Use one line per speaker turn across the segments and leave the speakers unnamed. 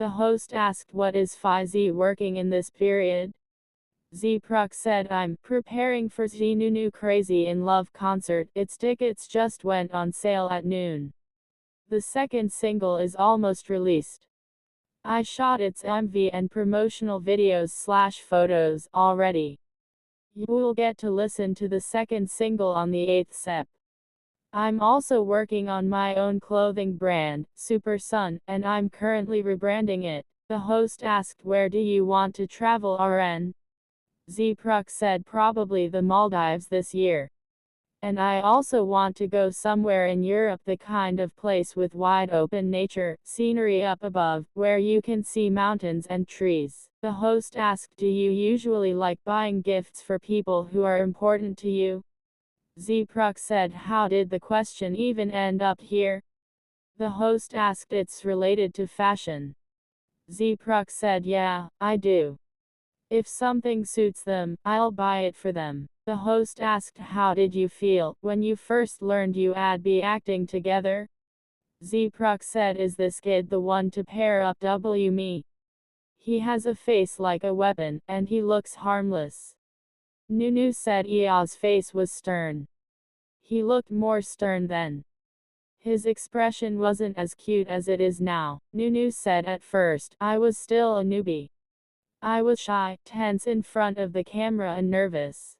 The host asked, what is Zee working in this period? Zee Pruk said, I'm preparing for ZeeNunew Crazy in Love concert. Its tickets just went on sale at noon. The second single is almost released. I shot its MV and promotional videos/photos already. You will get to listen to the second single on the 8th Sep. I'm also working on my own clothing brand, Super Sun, and I'm currently rebranding it. The host asked, where do you want to travel, RN? Zee Pruk said, probably the Maldives this year. And I also want to go somewhere in Europe, the kind of place with wide open nature, scenery up above, where you can see mountains and trees. The host asked, do you usually like buying gifts for people who are important to you? Zee Pruk said, how did the question even end up here? The host asked, it's related to fashion. Zee Pruk said, yeah, I do. If something suits them, I'll buy it for them. The host asked, how did you feel when you first learned you'd be acting together? Zee Pruk said, is this kid the one to pair up with me? He has a face like a weapon, and he looks harmless. Nunew said, Ia's face was stern. He looked more stern then. His expression wasn't as cute as it is now. Nunew said, at first, I was still a newbie. I was shy, tense in front of the camera and nervous.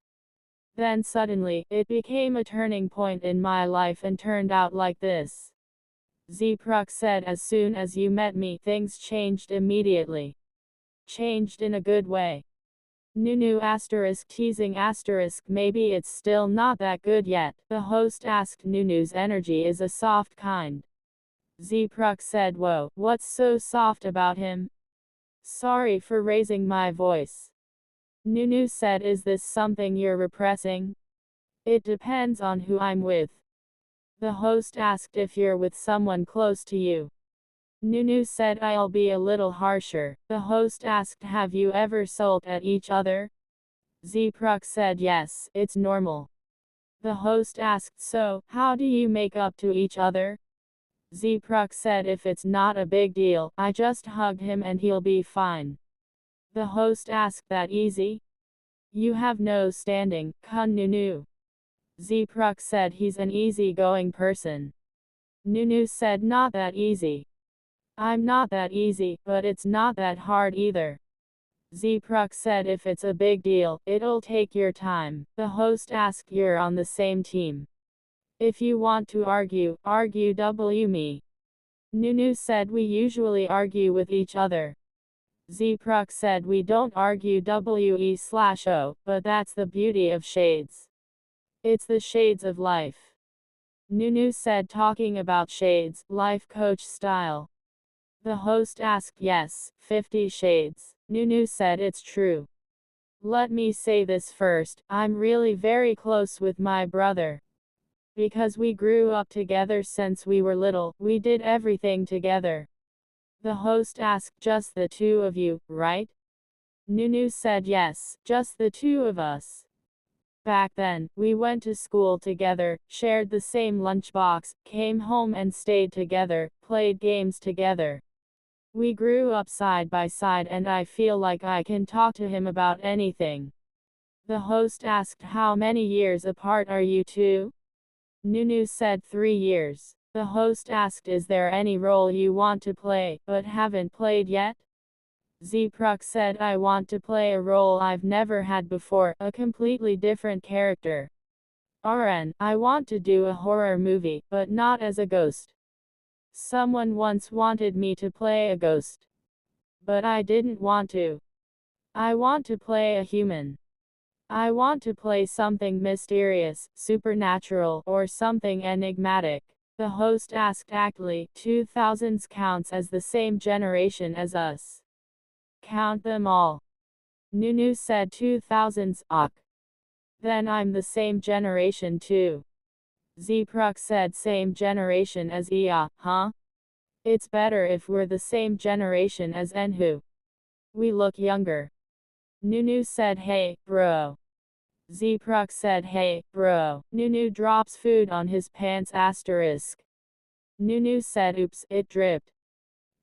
Then suddenly, it became a turning point in my life and turned out like this. Zee Pruk said, as soon as you met me, things changed immediately. Changed in a good way. Nunew *, teasing *, maybe it's still not that good yet. The host asked, Nunew's energy is a soft kind. Zee Pruk said, whoa, what's so soft about him? Sorry for raising my voice. Nunew said, is this something you're repressing? It depends on who I'm with. The host asked, if you're with someone close to you. Nunew said, I'll be a little harsher. The host asked, have you ever sulked at each other? Zee Pruk said, yes, it's normal. The host asked, so, how do you make up to each other? Zee Pruk said, if it's not a big deal, I just hugged him and he'll be fine. The host asked, that easy? You have no standing, kun Nunew. Zee Pruk said, he's an easy-going person. Nunew said, not that easy. I'm not that easy, but it's not that hard either. Zee Pruk said, if it's a big deal, it'll take your time. The host asked, you're on the same team. If you want to argue with me. Nunew said, we usually argue with each other. Zee Pruk said, we don't argue we/o, but that's the beauty of shades. It's the shades of life. Nunew said, talking about shades, life coach style. The host asked, yes, 50 Shades. Nunew said, it's true. Let me say this first, I'm really very close with my brother. Because we grew up together since we were little, we did everything together. The host asked, just the two of you, right? Nunew said, yes, just the two of us. Back then, we went to school together, shared the same lunchbox, came home and stayed together, played games together. We grew up side by side and I feel like I can talk to him about anything. The host asked, how many years apart are you two? Nunew said, 3 years. The host asked, is there any role you want to play, but haven't played yet? Zee Pruk said, I want to play a role I've never had before, a completely different character. RN, I want to do a horror movie, but not as a ghost. Someone once wanted me to play a ghost. But I didn't want to. I want to play a human. I want to play something mysterious, supernatural, or something enigmatic. The host asked, actually, 2000s counts as the same generation as us. Count them all. Nunew said, 2000s, ok. Then I'm the same generation too. Zee Pruk said, same generation as Ia, huh? It's better if we're the same generation as Enhu. We look younger. Nunew said, hey, bro. Zee Pruk said, hey, bro. Nunew drops food on his pants *. Nunew said, oops, it dripped.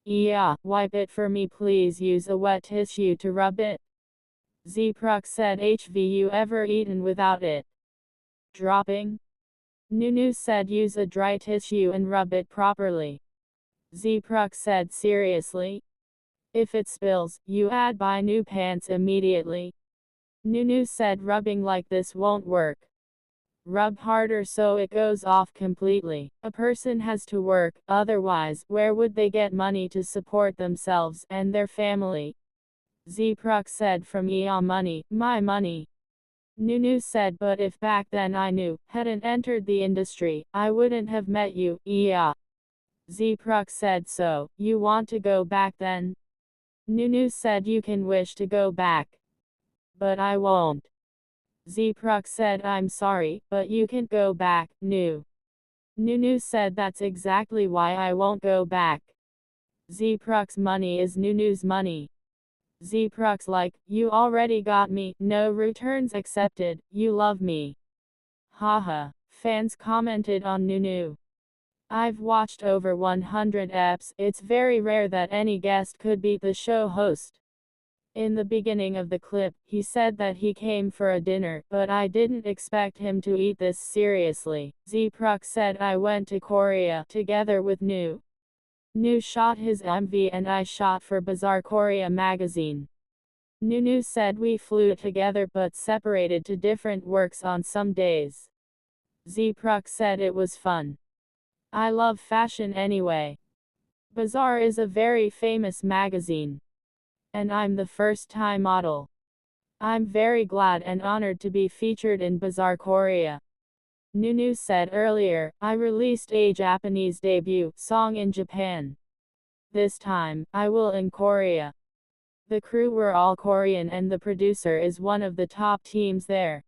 Yeah, wipe it for me please, use a wet tissue to rub it. Zee Pruk said, have you ever eaten without it dropping? Nunew said, use a dry tissue and rub it properly. Zee Pruk said, seriously? If it spills, you buy new pants immediately. Nunew said, rubbing like this won't work. Rub harder so it goes off completely. A person has to work, otherwise, where would they get money to support themselves and their family? Zee Pruk said, from money, my money. Nunew said, but if back then I hadn't entered the industry, I wouldn't have met you, Zee Pruk said, so, you want to go back then? Nunew said, you can wish to go back. But I won't. Zee Pruk said, I'm sorry, but you can't go back, Nunew said, that's exactly why I won't go back. Zee Pruk's money is Nunew's money. Zee Pruk's like, you already got me, no returns accepted, you love me. Haha. Fans commented on Nunew. I've watched over 100 eps, it's very rare that any guest could beat the show host. In the beginning of the clip, he said that he came for a dinner, but I didn't expect him to eat this seriously. Zee Pruk said, I went to Korea together with Nunew. Nunew shot his MV and I shot for Bazaar Korea magazine. Nunew said, we flew together but separated to different works on some days. Zee Pruk said, it was fun. I love fashion anyway. Bazaar is a very famous magazine. And I'm the first Thai model. I'm very glad and honored to be featured in Bazaar Korea. Nunew said earlier, I released a Japanese debut song in Japan. This time, I will in Korea. The crew were all Korean and the producer is one of the top teams there.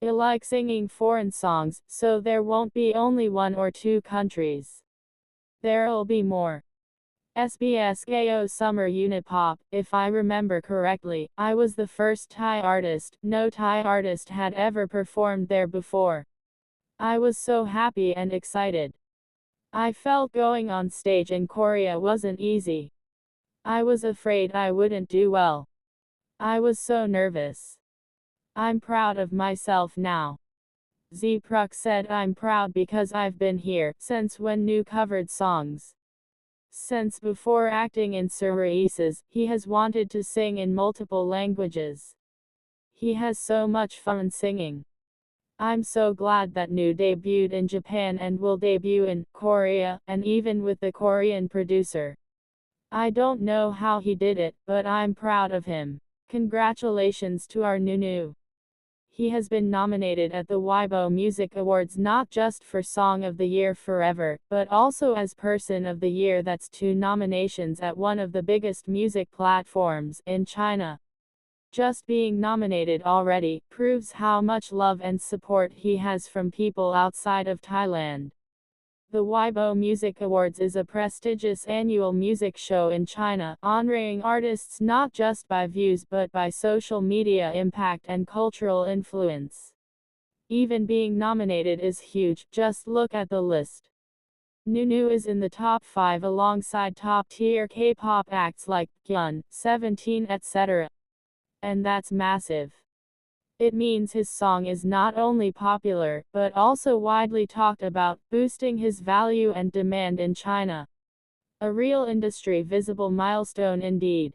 I like singing foreign songs, so there won't be only one or two countries. There'll be more. SBS Gayo Summer UniPop, if I remember correctly, I was the first Thai artist. No Thai artist had ever performed there before. I was so happy and excited. I felt going on stage in Korea wasn't easy. I was afraid I wouldn't do well. I was so nervous. I'm proud of myself now. Zee Pruk said, I'm proud because I've been here since when Nunew covered songs. Since before acting in series, he has wanted to sing in multiple languages. He has so much fun singing. I'm so glad that Nunew debuted in Japan and will debut in Korea, and even with the Korean producer. I don't know how he did it, but I'm proud of him. Congratulations to our Nunew. He has been nominated at the Weibo Music Awards not just for Song of the Year Forever, but also as Person of the Year. That's 2 nominations at one of the biggest music platforms in China. Just being nominated already proves how much love and support he has from people outside of Thailand. The Weibo Music Awards is a prestigious annual music show in China, honoring artists not just by views but by social media impact and cultural influence. Even being nominated is huge, just look at the list. Nunew is in the top 5 alongside top-tier K-pop acts like Gun, 17 etc. And that's massive. It means his song is not only popular, but also widely talked about, boosting his value and demand in China. A real industry visible milestone indeed.